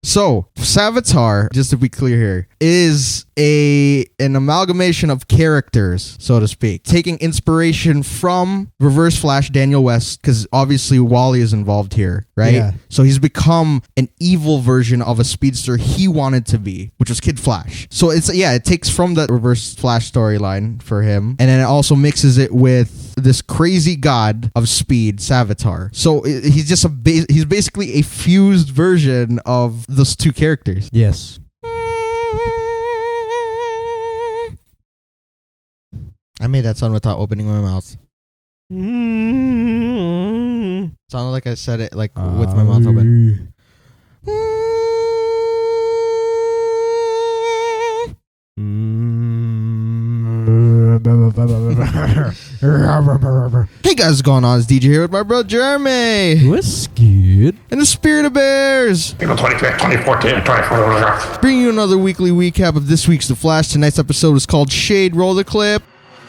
So, Savitar, just to be clear here, is an amalgamation of characters, so to speak, taking inspiration from Reverse Flash Daniel West, because obviously Wally is involved here, right? Yeah. So he's become an evil version of a speedster he wanted to be, which was Kid Flash. So it takes from the Reverse Flash storyline for him, and then it also mixes it with this crazy god of speed, Savitar. So he's just he's basically a fused version of those two characters. Yes. I made that sound without opening my mouth. Sounded like I said it like with my mouth open. Hey guys, what's going on? It's DJ here with my bro Jeremy. What's good? And the Spirit of Bears. April 25th, 2014, 24. Bringing you another weekly recap of this week's The Flash. Tonight's episode is called Shade. Roll the clip.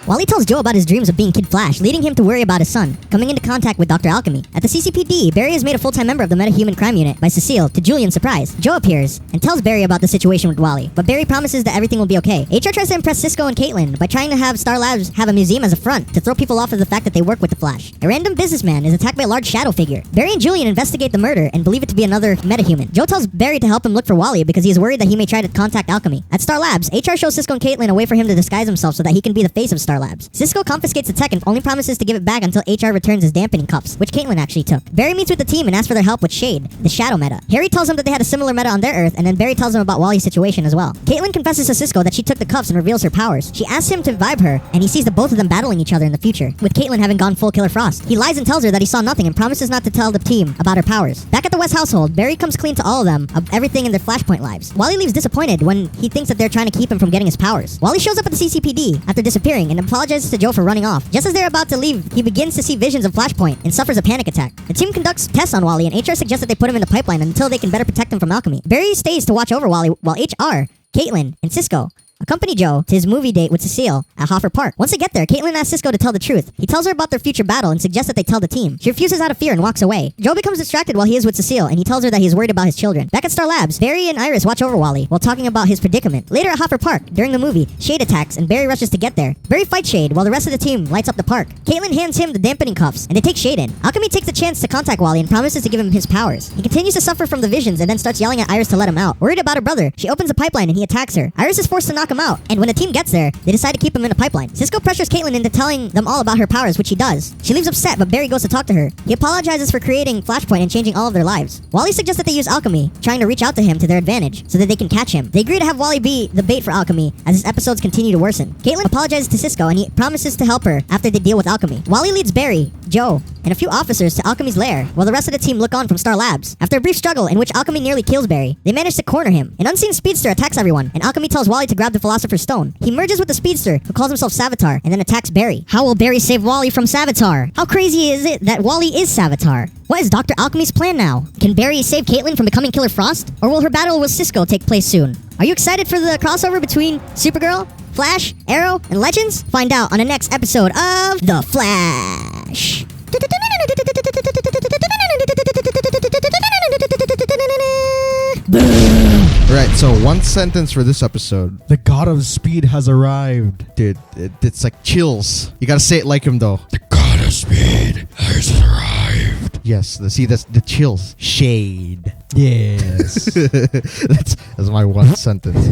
Wally tells Joe about his dreams of being Kid Flash, leading him to worry about his son, coming into contact with Dr. Alchemy. At the CCPD, Barry is made a full-time member of the Metahuman Crime Unit by Cecile, to Julian's surprise. Joe appears and tells Barry about the situation with Wally, but Barry promises that everything will be okay. HR tries to impress Cisco and Caitlin by trying to have Star Labs have a museum as a front to throw people off of the fact that they work with the Flash. A random businessman is attacked by a large shadow figure. Barry and Julian investigate the murder and believe it to be another metahuman. Joe tells Barry to help him look for Wally because he is worried that he may try to contact Alchemy. At Star Labs, HR shows Cisco and Caitlin a way for him to disguise himself so that he can be the face of Star Labs. Cisco confiscates the tech and only promises to give it back until HR returns his dampening cuffs, which Caitlin actually took. Barry meets with the team and asks for their help with Shade, the Shadow meta. Harry tells him that they had a similar meta on their Earth, and then Barry tells him about Wally's situation as well. Caitlin confesses to Cisco that she took the cuffs and reveals her powers. She asks him to vibe her, and he sees the both of them battling each other in the future, with Caitlin having gone full Killer Frost. He lies and tells her that he saw nothing and promises not to tell the team about her powers. Back at the West household, Barry comes clean to all of them of everything in their Flashpoint lives. Wally leaves disappointed when he thinks that they're trying to keep him from getting his powers. Wally shows up at the CCPD after disappearing and apologizes to Joe for running off. Just as they're about to leave, he begins to see visions of Flashpoint and suffers a panic attack. The team conducts tests on Wally, and HR suggests that they put him in the pipeline until they can better protect him from Alchemy. Barry stays to watch over Wally while HR, Caitlin, and Cisco accompany Joe to his movie date with Cecile at Hoffer Park. Once they get there, Caitlin asks Cisco to tell the truth. He tells her about their future battle and suggests that they tell the team. She refuses out of fear and walks away. Joe becomes distracted while he is with Cecile, and he tells her that he's worried about his children. Back at Star Labs, Barry and Iris watch over Wally while talking about his predicament. Later at Hoffer Park, during the movie, Shade attacks and Barry rushes to get there. Barry fights Shade while the rest of the team lights up the park. Caitlin hands him the dampening cuffs, and they take Shade in. Alchemy takes the chance to contact Wally and promises to give him his powers. He continues to suffer from the visions and then starts yelling at Iris to let him out. Worried about her brother, she opens a pipeline and he attacks her. Iris is forced to knock him out, and when the team gets there, they decide to keep him in the pipeline. Cisco pressures Caitlin into telling them all about her powers, which she does. She leaves upset, but Barry goes to talk to her. He apologizes for creating Flashpoint and changing all of their lives. Wally suggests that they use Alchemy, trying to reach out to him to their advantage, so that they can catch him. They agree to have Wally be the bait for Alchemy as his episodes continue to worsen. Caitlin apologizes to Cisco, and he promises to help her after they deal with Alchemy. Wally leads Barry, Joe, and a few officers to Alchemy's lair, while the rest of the team look on from Star Labs. After a brief struggle in which Alchemy nearly kills Barry, they manage to corner him. An unseen speedster attacks everyone, and Alchemy tells Wally to grab the Philosopher's Stone. He merges with the speedster, who calls himself Savitar, and then attacks Barry. How will Barry save Wally from Savitar? How crazy is it that Wally is Savitar? What is Dr. Alchemy's plan now? Can Barry save Caitlin from becoming Killer Frost? Or will her battle with Cisco take place soon? Are you excited for the crossover between Supergirl, Flash, Arrow, and Legends? Find out on the next episode of The Flash. Right, so one sentence for this episode. The god of speed has arrived. Dude, it's like chills. You gotta say it like him though. The god of speed has arrived. Yes, that's the chills. Shade. Yes. that's my one sentence.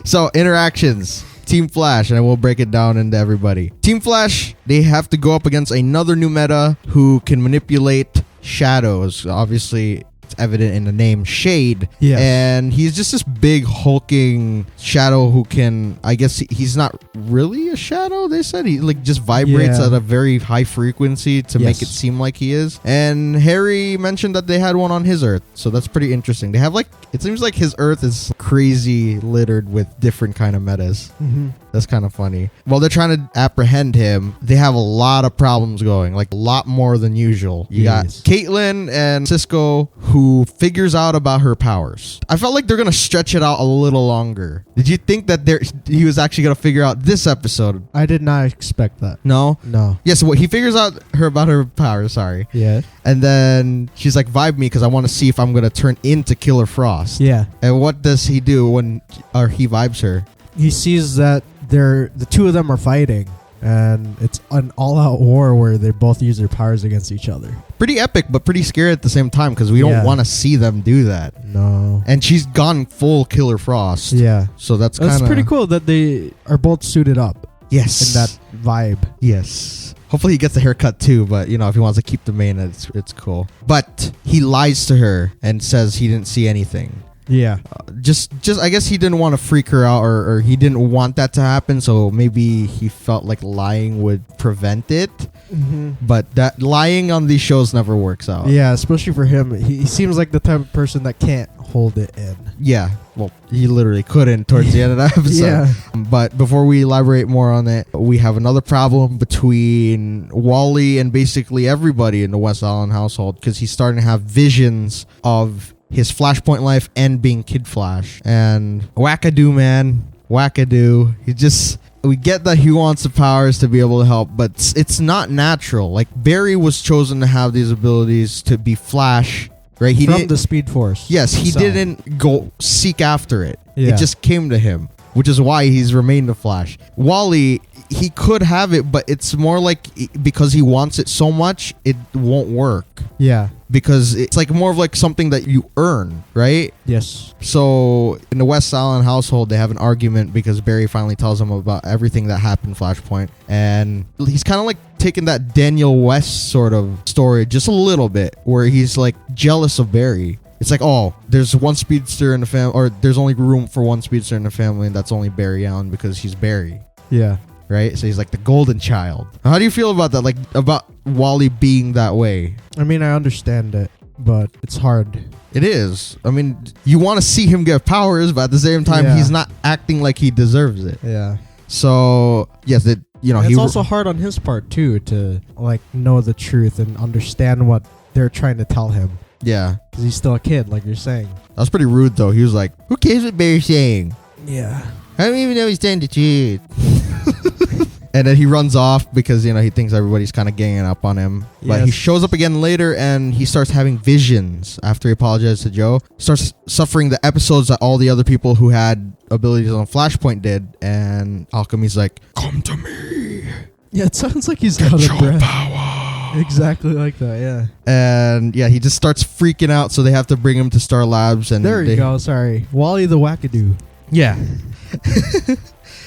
So, interactions. Team Flash, and I will break it down into everybody. Team Flash, they have to go up against another new meta who can manipulate shadows. Obviously, it's evident in the name Shade. Yes. And he's just this big hulking shadow who can, I guess he's not really a shadow, they said. He like just vibrates at a very high frequency to make it seem like he is. And Harry mentioned that they had one on his Earth, so that's pretty interesting. They have like, it seems like his Earth is crazy littered with different kind of metas. Mm-hmm. That's kind of funny. While they're trying to apprehend him, they have a lot of problems going, like a lot more than usual. You got Caitlin and Cisco, who who figures out about her powers. I felt like they're going to stretch it out a little longer. Did you think that he was actually going to figure out this episode? I did not expect that. No? No. Yes, he figures out about her powers, sorry. Yeah. And then she's like, vibe me because I want to see if I'm going to turn into Killer Frost. Yeah. And what does he do when he vibes her? He sees that the two of them are fighting. And it's an all-out war where they both use their powers against each other. Pretty epic, but pretty scary at the same time because we don't want to see them do that. No. And she's gone full Killer Frost. Yeah. So that's pretty cool that they are both suited up. Yes. In that vibe. Yes. Hopefully he gets a haircut too, but if he wants to keep the mane, it's cool. But he lies to her and says he didn't see anything. Yeah. Just I guess he didn't want to freak her out or he didn't want that to happen, so maybe he felt like lying would prevent it. Mm-hmm. But that lying on these shows never works out. Yeah, especially for him. He seems like the type of person that can't hold it in. Yeah. Well, he literally couldn't towards the end of that episode. Yeah. But before we elaborate more on it, we have another problem between Wally and basically everybody in the West Island household because he's starting to have visions of his Flashpoint life and being Kid Flash. And wackadoo, man. Wackadoo. We get that he wants the powers to be able to help, but it's not natural. Like, Barry was chosen to have these abilities to be Flash, right? From the Speed Force. Yes, he didn't go seek after it. Yeah. It just came to him, which is why he's remained the Flash. Wally, he could have it, but it's more like because he wants it so much, it won't work. Yeah. Because it's like more of like something that you earn, right? Yes. So in the West Island household, they have an argument because Barry finally tells him about everything that happened Flashpoint. And he's kind of like taking that Daniel West sort of story just a little bit where he's like jealous of Barry. It's like, oh, there's one speedster in the family, or there's only room for one speedster in the family, and that's only Barry Allen because he's Barry. Yeah. Right? So he's like the golden child. How do you feel about that? Like, about Wally being that way? I mean, I understand it, but it's hard. It is. I mean, you want to see him get powers, but at the same time, he's not acting like he deserves it. Yeah. So, yes, it's also hard on his part, too, to, like, know the truth and understand what they're trying to tell him. Yeah. Because he's still a kid, like you're saying. That was pretty rude, though. He was like, who cares what Barry's saying? Yeah. I don't even know he's telling the truth. And then he runs off because, he thinks everybody's kind of ganging up on him. But he shows up again later and he starts having visions after he apologized to Joe. Starts suffering the episodes that all the other people who had abilities on Flashpoint did. And Alchemy's like, come to me. Yeah, it sounds like he's out of breath. Power. Exactly like that, yeah. And he just starts freaking out, so they have to bring him to Star Labs. And there you go, sorry. Wally the Wackadoo. Yeah.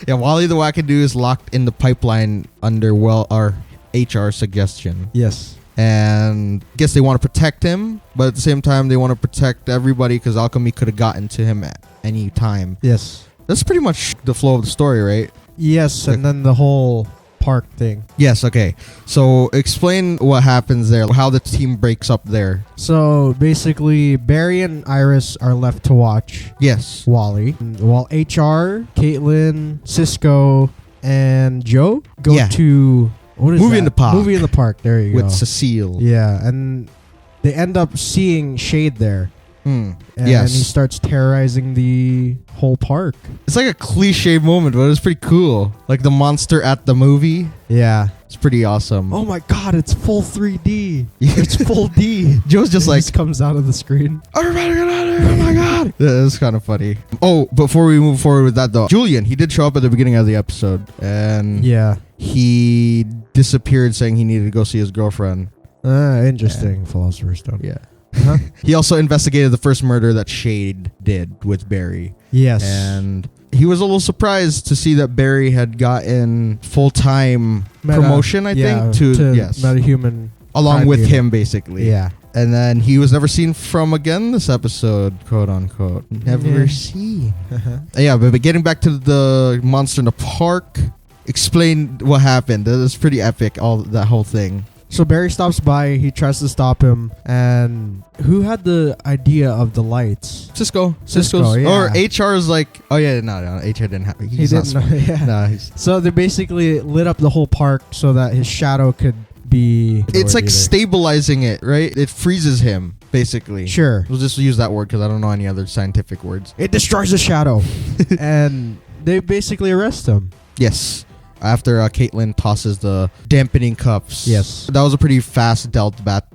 Yeah, Wally the Wackadoo is locked in the pipeline under our HR suggestion. Yes. And I guess they want to protect him, but at the same time, they want to protect everybody because Alchemy could have gotten to him at any time. Yes. That's pretty much the flow of the story, right? Yes, and then the whole park thing. Yes, okay. So explain what happens there, how the team breaks up there. So basically, Barry and Iris are left to watch. Yes. Wally. While HR, Caitlin, Cisco, and Joe go to... What is Movie that? in the Park. Movie in the Park, there you go. With Cecile. Yeah, and they end up seeing Shade there. And he starts terrorizing the whole park. It's like a cliche moment, but it's pretty cool. Like the monster at the movie. Yeah. It's pretty awesome. Oh my god, it's full 3D. It's full D. Joe's just like... just comes out of the screen. Everybody get out of here. Oh my god. Yeah, it's kind of funny. Oh, before we move forward with that though, Julian, he did show up at the beginning of the episode. And he disappeared saying he needed to go see his girlfriend. Interesting. Philosopher's Stone. Yeah. He also investigated the first murder that Shade did with Barry. Yes. And he was a little surprised to see that Barry had gotten full-time promotion, I think, to metahuman. Along with him, basically. Yeah. And then he was never seen from again this episode, quote unquote. Never seen. Yeah, but getting back to the monster in the park, explain what happened. That was pretty epic, that whole thing. So Barry stops by, he tries to stop him, and who had the idea of the lights? Cisco, yeah. Or HR is like, oh yeah, no, HR didn't have it. He didn't know, yeah. No, so they basically lit up the whole park so that his shadow could be... It's like stabilizing it, right? It freezes him, basically. Sure. We'll just use that word because I don't know any other scientific words. It destroys the shadow. And they basically arrest him. Yes. After Caitlyn tosses the dampening cups. Yes. That was a pretty fast dealt bat.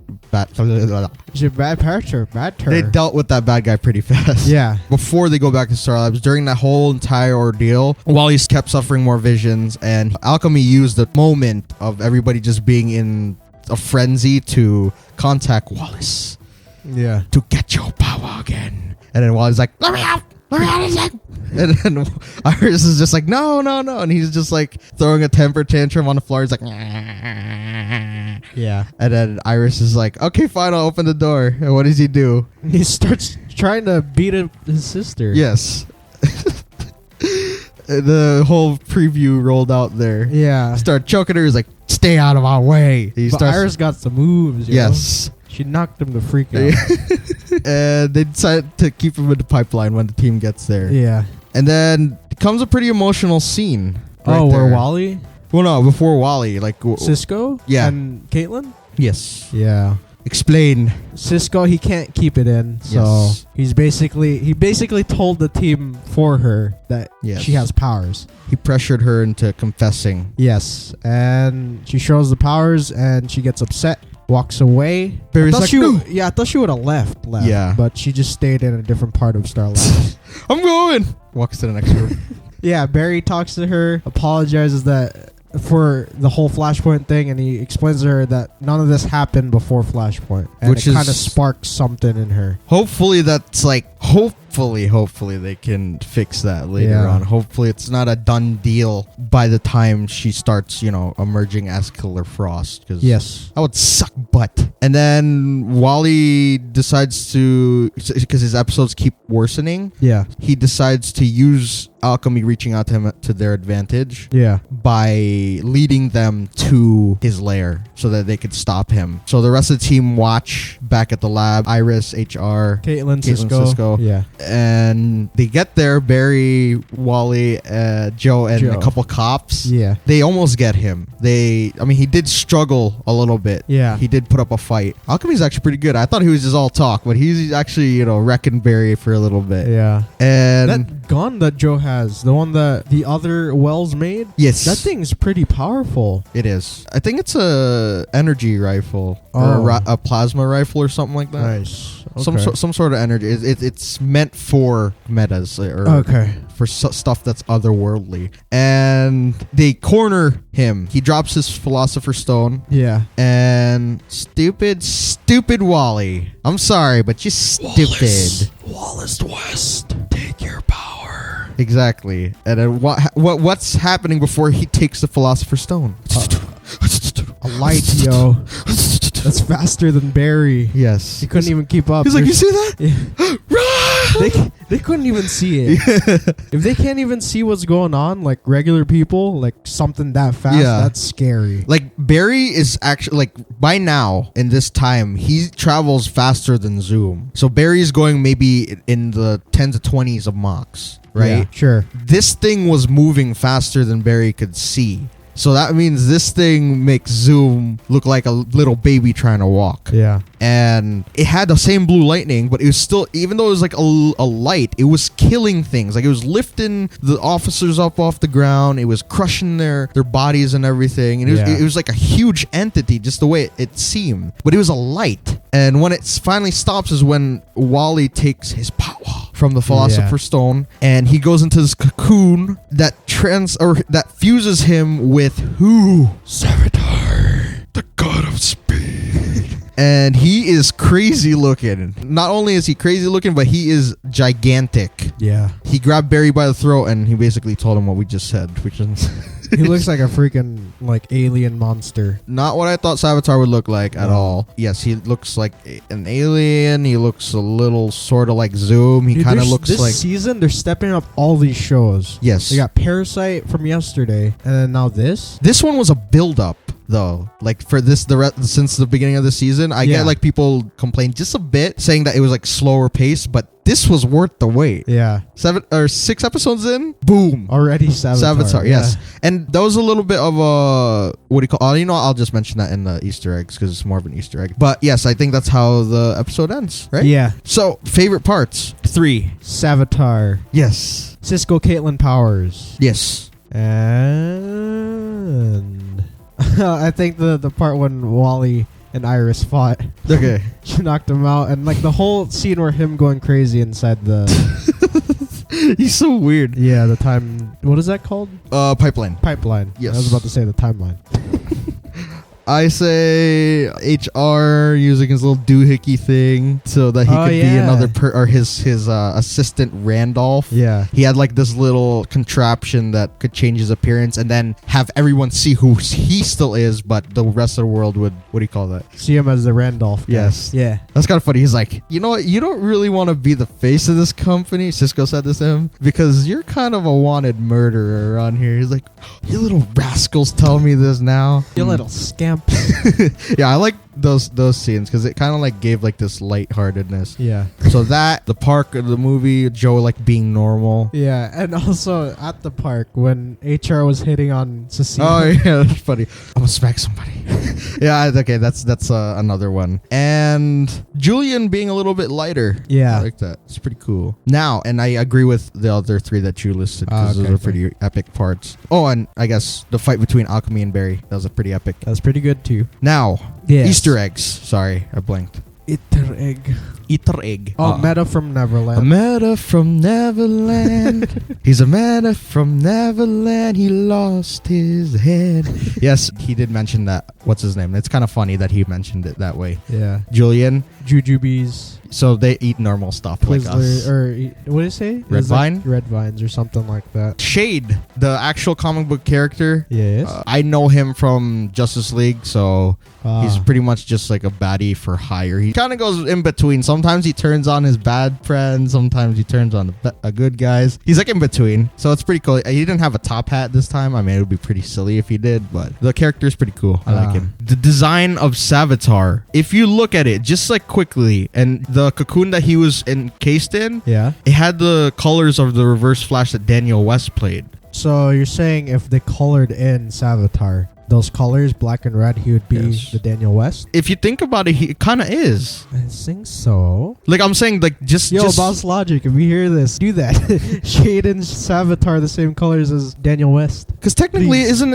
Is it bad part or bad turn? They dealt with that bad guy pretty fast. Yeah. Before they go back to Star Labs, during that whole entire ordeal, Wally kept suffering more visions, and Alchemy used the moment of everybody just being in a frenzy to contact Wallace. Yeah. To get your power again. And then Wally's like, let me out! Let me out! And then Iris is just like, no. And he's just like throwing a temper tantrum on the floor. He's like, yeah. And then Iris is like, okay, fine, I'll open the door. And what does he do? He starts trying to beat his sister. Yes. The whole preview rolled out there. Yeah. Start choking her. He's like, stay out of our way. But Iris got some moves. Yes. She knocked him the freak out. And they decided to keep him in the pipeline when the team gets there. Yeah. And then comes a pretty emotional scene. Where Wally? Well, no, before Wally. Like Cisco? Yeah. And Caitlyn? Yes. Yeah. Explain. Cisco, he can't keep it in. So Yes. he basically told the team for her that Yes. she has powers. He pressured her into confessing. Yes. And she shows the powers and she gets upset. Walks away. Barry's I like, thought she would have left. Yeah. But she just stayed in a different part of Star Labs. I'm going. Walks to the next room. Yeah, Barry talks to her, apologizes for the whole Flashpoint thing, and he explains to her that none of this happened before Flashpoint. And Which it kind of sparks something in her. Hopefully that's like, hopefully they can fix that later on. Hopefully it's not a done deal by the time she starts, emerging as Killer Frost. Cause yes. that would suck butt. And then Wally decides to, because his episodes keep worsening. Yeah. He decides to use Alchemy reaching out to him to their advantage. Yeah. By leading them to his lair so that they could stop him. So the rest of the team watch back at the lab. Iris, HR, Caitlyn, Cisco. Yeah. And they get there, Barry, Wally, Joe, and a couple cops. Yeah. They almost get him. He did struggle a little bit. Yeah. He did put up a fight. Alchemy's actually pretty good. I thought he was just all talk, but he's actually, wrecking Barry for a little bit. Yeah. And that gun that Joe has, the one that the other Wells made, yes, that thing's pretty powerful. It is. I think it's a energy rifle or a plasma rifle or something like that. Nice. Okay. Some sort of energy. It's meant for metas or for stuff that's otherworldly. And they corner him. He drops his Philosopher's Stone. Yeah. And stupid Wally. I'm sorry, but you're stupid. Wallace West, take your power. Exactly. And then what's happening before he takes the Philosopher's Stone? A light, yo. That's faster than Barry. Yes. He couldn't even keep up. He's like, you see that? Yeah. They couldn't even see it. If they can't even see what's going on, like regular people, like something that fast, that's scary. Like Barry is actually, like, by now in this time, he travels faster than Zoom. So Barry's going maybe in the 10 to 20s of Machs, right? Yeah, sure. This thing was moving faster than Barry could see. So that means this thing makes Zoom look like a little baby trying to walk. Yeah. And it had the same blue lightning, but it was still, even though it was like a light, it was killing things. Like it was lifting the officers up off the ground. It was crushing their bodies and everything. And it was like a huge entity, just the way it seemed. But it was a light. And when it finally stops is when Wally takes his power from the Philosopher's Stone, and he goes into this cocoon that fuses him with who? Savitar, the god of speed. And he is crazy looking. Not only is he crazy looking, but he is gigantic. Yeah. He grabbed Barry by the throat and he basically told him what we just said, which is he looks like a freaking alien monster. Not what I thought Savitar would look like at all. Yes, he looks like an alien. He looks a little sort of like Zoom. He kind of looks this like... This season, they're stepping up all these shows. Yes. They got Parasite from yesterday, and then now this. This one was a build-up, though. Like, for this, since the beginning of the season, I get, like, people complain just a bit, saying that it was, like, slower pace, but this was worth the wait. Yeah. 7 or 6 episodes in, boom. Already Savitar. Yes. And that was a little bit of a, what do you call, I'll just mention that in the Easter eggs because it's more of an Easter egg. But yes, I think that's how the episode ends, right? Yeah. So, favorite parts? 3. Savitar. Yes. Cisco Caitlin Powers. Yes. And I think the part when Wally and Iris fought. Okay. She knocked him out. And like the whole scene where him going crazy inside the... He's so weird. Yeah, the time... What is that called? Pipeline. Pipeline. Yes. I was about to say the timeline. I say HR using his little doohickey thing so that he could be another or his assistant Randolph. Yeah. He had like this little contraption that could change his appearance and then have everyone see who he still is, but the rest of the world would, what do you call that? See him as the Randolph guy. Yes. Yeah. That's kind of funny. He's like, you know what? You don't really want to be the face of this company. Cisco said this to him because you're kind of a wanted murderer around here. He's like, you little rascals tell me this now. You little scamp. Yeah, I like those scenes because it kind of like gave like this lightheartedness. Yeah. So that, the park of the movie, Joe like being normal. Yeah, and also at the park when HR was hitting on Cecile. Oh yeah, that's funny. I'm gonna smack somebody. Yeah, okay, that's another one. And Julian being a little bit lighter. Yeah. I like that. It's pretty cool. Now, and I agree with the other 3 that you listed because those are pretty epic parts. Oh, and I guess the fight between Alchemy and Barry, that was a pretty epic. That was pretty good too. Now, Yes. Easter eggs. Sorry, I blanked. Easter egg. Easter egg. Oh, Meta from Neverland. A meta from Neverland. He's a meta from Neverland. He lost his head. Yes, he did mention that. What's his name? It's kind of funny that he mentioned it that way. Yeah. Julian. Jujubes. So they eat normal stuff like us. Or what did it say? Red Vine? Red Vines or something like that. Shade, the actual comic book character. Yes. I know him from Justice League, so he's pretty much just like a baddie for hire. He kind of goes in between. Sometimes he turns on his bad friends. Sometimes he turns on the good guys. He's like in between. So it's pretty cool. He didn't have a top hat this time. I mean, it would be pretty silly if he did, but the character is pretty cool. I like him. The design of Savitar, if you look at it just like quickly, and the cocoon that he was encased in, Yeah. it had the colors of the Reverse Flash that Daniel West played. So you're saying if they colored in Savitar, those colors, black and red, he would be the Daniel West? If you think about it, he kind of is. I think so. Like I'm saying, like just Boss Logic, if you hear this, do that. Shade and Savitar the same colors as Daniel West. because technically, Please. isn't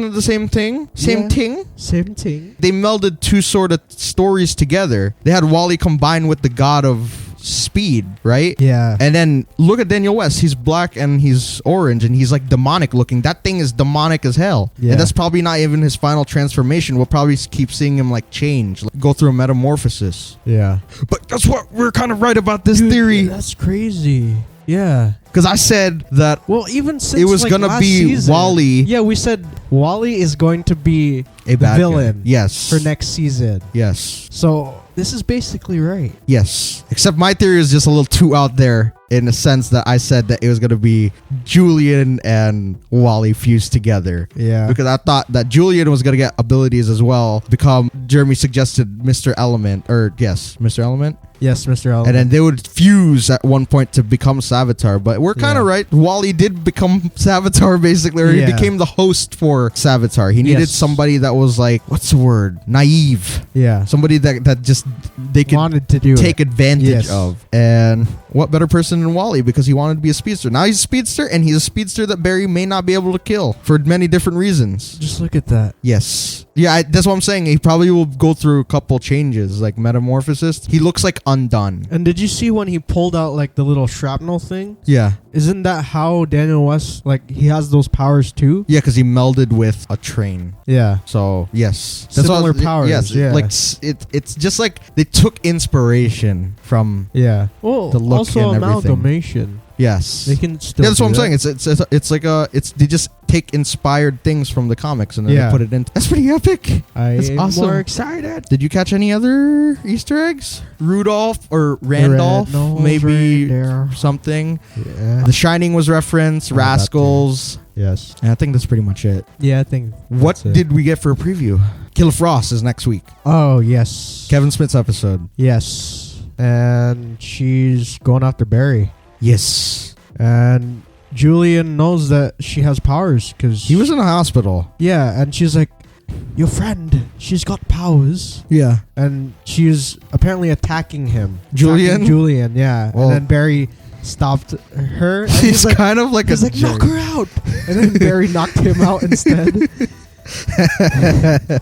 it the same thing? Same Yeah. thing. Same thing. They melded 2 sort of stories together. They had Wally combined with the god of speed, right? Yeah. And then look at Daniel West. He's black and he's orange and he's like demonic looking. That thing is demonic as hell. Yeah. And that's probably not even his final transformation. We'll probably keep seeing him like change, like go through a metamorphosis. Yeah. But guess what? We're kind of right about this theory. That's crazy. Yeah. Because I said that Well, even since it was like, gonna last be season, Wally. Yeah, we said Wally is going to be a the bad villain. guy. Yes. For next season. Yes. So this is basically right. Yes. Except my theory is just a little too out there in the sense that I said that it was going to be Julian and Wally fused together. Yeah. Because I thought that Julian was going to get abilities as well, become, Jeremy suggested Mr. Element, or yes, Mr. Element. Yes, Mr. Element. And then they would fuse at one point to become Savitar. But we're kind of right. Wally did become Savitar basically, or he became the host for Savitar. He needed somebody that was like, what's the word? Naive. Yeah. Somebody that just they could wanted to do take advantage Yes. of. And what better person than Wally, because he wanted to be a speedster. Now he's a speedster, and he's a speedster that Barry may not be able to kill for many different reasons. Just look at that. Yes. Yeah, that's what I'm saying. He probably will go through a couple changes, like metamorphosis. He looks like undone. And did you see when he pulled out like the little shrapnel thing? Yeah. Isn't that how Daniel West, like, he has those powers too? Yeah, because he melded with a train. Yeah. So, yes. Similar powers, Yes. yeah. Like, it's just like they took inspiration from... Yeah. Well, The look also and everything. amalgamation. Yes. They can still Yeah, that's do what I'm that. saying. It's like they just take inspired things from the comics and then they put it in. That's pretty epic. That's I'm awesome. more excited. Did you catch any other Easter eggs? Rudolph or Randolph, maybe there. something. Yeah. The Shining was referenced. that Rascals. Yes. And I think that's pretty much it. Yeah, I think. What that's it. did we get for a preview? Killer Frost is next week. Oh, yes. Kevin Smith's episode. Yes. and she's going after Barry. Yes. And Julian knows that she has powers because He was in the hospital. Yeah, and she's like, your friend, she's got powers. Yeah. And she's apparently attacking him. Julian? Attacking Julian, yeah. Well- and then Barry stopped her. And He's like, kind of like he's a like, jerk. knock her out. And then Barry knocked him out instead.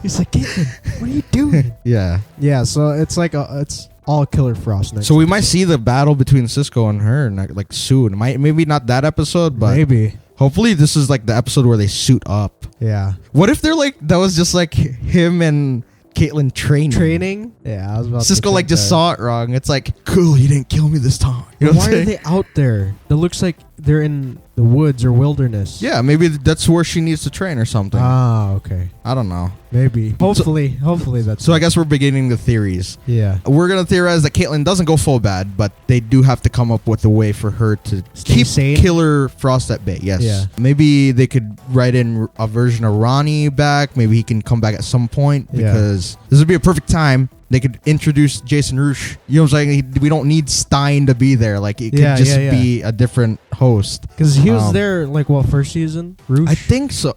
He's like, Caitlin, what are you doing? Yeah. Yeah, so it's like it's all Killer Frost next. So we might see the battle between Cisco and her like soon. Maybe not that episode, but maybe. hopefully this is like the episode where they suit up. Yeah. What if they're like that was just like him and Caitlin training? Yeah, I was about Cisco to like think just that. saw it wrong. It's like, cool, you didn't kill me this time. You know what Why I'm are saying? they out there? It looks like they're in the woods or wilderness. Yeah, maybe that's where she needs to train or something. Ah, okay. I don't know. Maybe. Hopefully that's So I guess we're beginning the theories. yeah. We're gonna theorize that Caitlin doesn't go full bad, but they do have to come up with a way for her to Stay keep sane? Killer Frost at bay. Yes. Yeah. Maybe they could write in a version of Ronnie back. Maybe he can come back at some point Yeah. because this would be a perfect time. They could introduce Jason Roosh. You know what I'm saying? We don't need Stein to be there. Like it could just be a different host. Because he was there like first season. Roosh. I think so.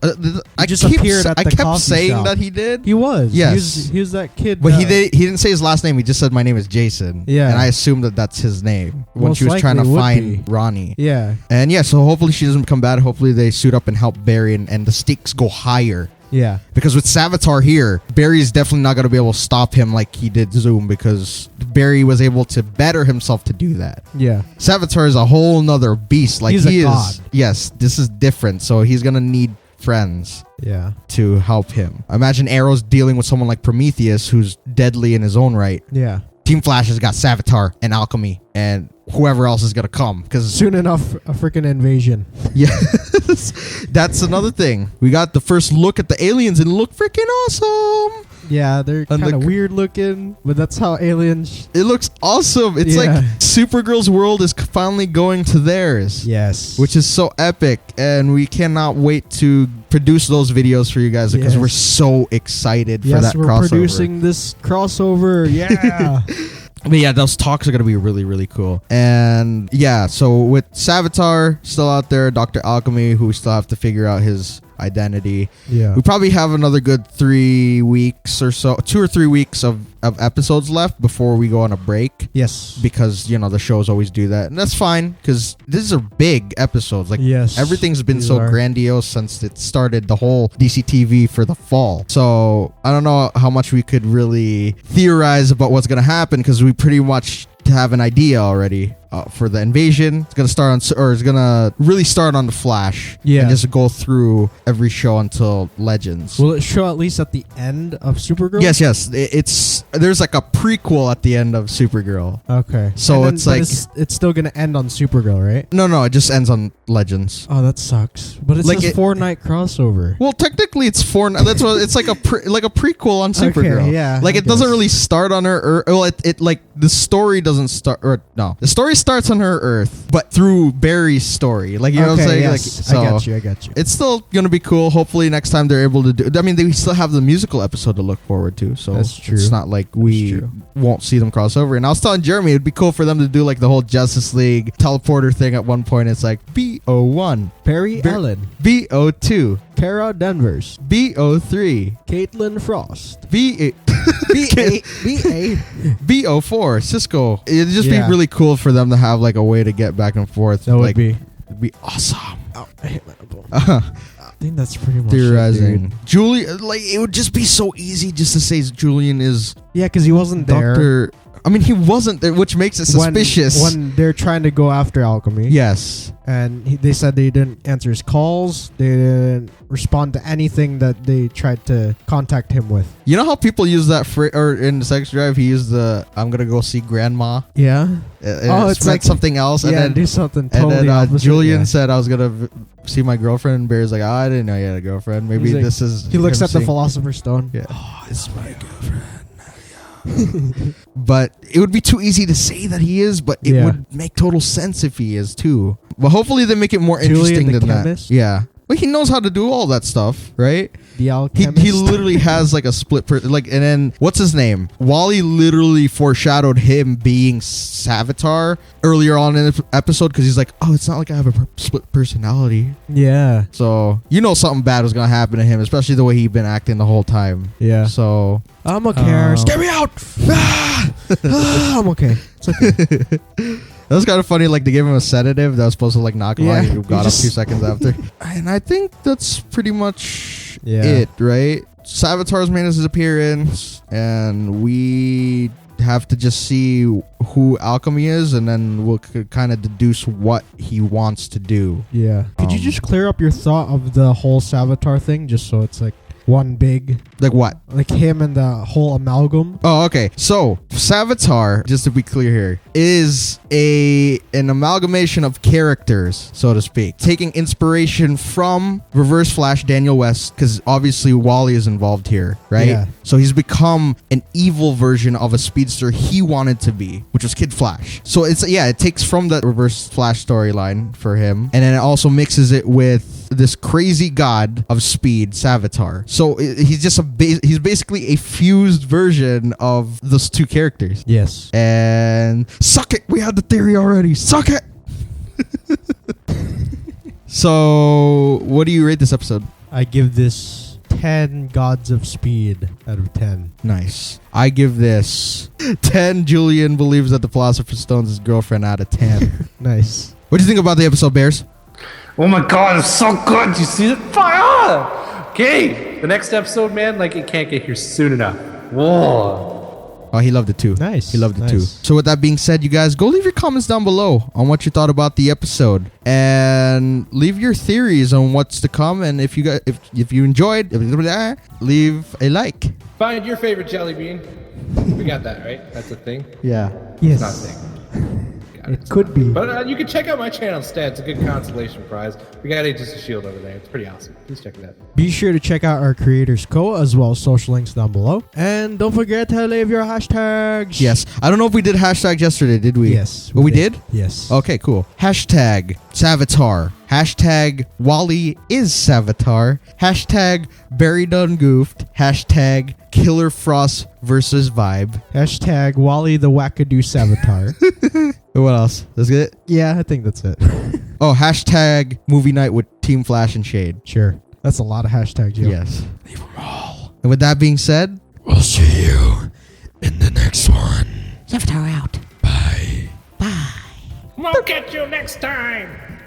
I just appeared at I the kept coffee saying shop. that he did. He was. Yes. He was that kid. But he didn't say his last name. He just said my name is Jason. Yeah. And I assumed that that's his name when Most she was trying to likely would find be. Ronnie. Yeah. And yeah, so hopefully she doesn't become bad. Hopefully they suit up and help Barry and the stakes go higher. Yeah. Because with Savitar here, Barry is definitely not going to be able to stop him like he did Zoom because Barry was able to better himself to do that. Yeah. Savitar is a whole nother beast. Like He's a he is. god. Yes, this is different. So he's going to need friends Yeah. to help him. Imagine Arrow's dealing with someone like Prometheus who's deadly in his own right. Yeah. Team Flash has got Savitar and Alchemy and whoever else is going to come. Because Soon enough, a freaking invasion. yes, that's another thing. We got the first look at the aliens and look freaking awesome. Yeah, they're And kind of the- weird looking, but that's how aliens. It looks awesome. It's Yeah. like Supergirl's world is finally going to theirs. Yes. Which is so epic, and we cannot wait to produce those videos for you guys because Yes. we're so excited for yes, that we're crossover. producing this crossover. Yeah. But yeah, those talks are going to be really, really cool. And yeah, so with Savitar still out there, Dr. Alchemy, who we still have to figure out his identity. Yeah. We probably have another good 3 weeks or so, 2 or 3 weeks of episodes left before we go on a break. Yes. Because, you know, the shows always do that. And that's fine because these are big episodes. Like, Yes. everything's been These so are. grandiose since it started the whole DC TV for the fall. So I don't know how much we could really theorize about what's going to happen because we pretty much have an idea already for the invasion. It's going to start on, or it's going to really start on the Flash. Yeah. And just go through every show until Legends. Will it show at least at the end of Supergirl? Yes. It's there's like a prequel at the end of Supergirl. Okay. So And then- it's but like- it's still gonna end on Supergirl, right? No, it just ends on Legends. Oh, that sucks. But it's Like a it- 4-night crossover. Well, technically, it's 4. That's what it's like a prequel on Supergirl. Okay, yeah, like I it doesn't guess. really start on her Earth. Well, it like the story doesn't start. Or no, the story starts on her Earth, but through Barry's story. Like you know what I'm saying? Yes. Like, I got you. It's still gonna be cool. Hopefully, next time they're able to do. I mean, they still have the musical episode to look forward to. So That's true. It's not like we That's true. won't see them cross over. And I was telling Jeremy, it'd be cool for them to do like the whole Justice League teleporter thing at one point. It's like BO1, Barry Allen, BO2, Kara Danvers, BO3, Caitlin Frost, B8. B.A. BO4, Cisco. It'd just Yeah. be really cool for them to have like a way to get back and forth. That would like, be. it'd be awesome. Oh, I hit my elbow. I think that's pretty much it, Theorizing. dude. Julian, like it would just be so easy just to say Julian is Yeah, because he wasn't there. Doctor. I mean, he wasn't there, which makes it suspicious. When they're trying to go after Alchemy. Yes. And they said they didn't answer his calls. They didn't respond to anything that they tried to contact him with. You know how people use that or in the sex drive, he used the "I'm gonna go see grandma." Yeah. It's like something else, and yeah, then do something totally and then opposite. Julian yeah. said I was gonna see my girlfriend. And Barry's like, I didn't know you had a girlfriend. Maybe He's like- this is. He looks him at the seeing- Philosopher's Stone. Yeah. It's my girlfriend. But it would be too easy to say that he is, but it Yeah. would make total sense if he is too. But hopefully they make it more Julian interesting the than chemist? that. Yeah. Well, he knows how to do all that stuff, right? The alchemist. He literally has like a split and then what's his name? Wally literally foreshadowed him being Savitar earlier on in the episode because he's like, oh, it's not like I have a split personality. Yeah. So you know something bad was gonna happen to him, especially the way he'd been acting the whole time. Yeah. So I'm okay. Get me out! I'm okay. It's okay. That was kind of funny. Like they gave him a sedative that was supposed to like knock him out. He got up 2 seconds after. And I think that's pretty much it, right? Savitar's made his appearance, and we have to just see who Alchemy is, and then we'll kind of deduce what he wants to do. Yeah. Could you just clear up your thought of the whole Savitar thing, just so it's like one big, like what? Like him and the whole amalgam. Oh, okay. So Savitar, just to be clear here, is an amalgamation of characters, so to speak, taking inspiration from Reverse Flash Daniel West, because obviously Wally is involved here, right? Yeah. So he's become an evil version of a speedster he wanted to be, which was Kid Flash. So it takes from the Reverse Flash storyline for him, and then it also mixes it with this crazy god of speed, Savitar. So he's just he's basically a fused version of those two characters. Yes. And suck it, we had the theory already. Suck it. So, what do you rate this episode? I give this 10 gods of speed out of 10. Nice. I give this 10 Julian believes that the Philosopher's Stone is his girlfriend out of 10. Nice. What do you think about the episode, Bears? Oh my god, it's so good. You see it? Fire! Okay, the next episode, man, like it can't get here soon enough. Whoa. Oh, he loved it too. Nice. He loved it Nice. too. So with that being said, you guys, go leave your comments down below on what you thought about the episode, and leave your theories on what's to come. And if you enjoyed, leave a like. Find your favorite jelly bean. We got that, right? That's a thing. Yeah. Yes. It's not a thing. It could be. But you can check out my channel instead. It's a good consolation prize. We got Agents of S.H.I.E.L.D. over there. It's pretty awesome. Please check it out. Be sure to check out our Creators Co. as well as social links down below. And don't forget to leave your hashtags. Yes. I don't know if we did hashtags yesterday, did we? Yes. We did? Yes. Okay, cool. Hashtag Savitar. Hashtag Wally is Savitar. Hashtag Barry Done Goofed. Hashtag Killer Frost versus Vibe. Hashtag Wally the Wackadoo Savitar. What else? That's it? Yeah, I think that's it. Oh, hashtag Movie Night with Team Flash and Shade. Sure. That's a lot of hashtags, yo. Yes. Leave them all. And with that being said, We'll see you in the next one. Savitar out. Bye. Bye. We'll get you next time.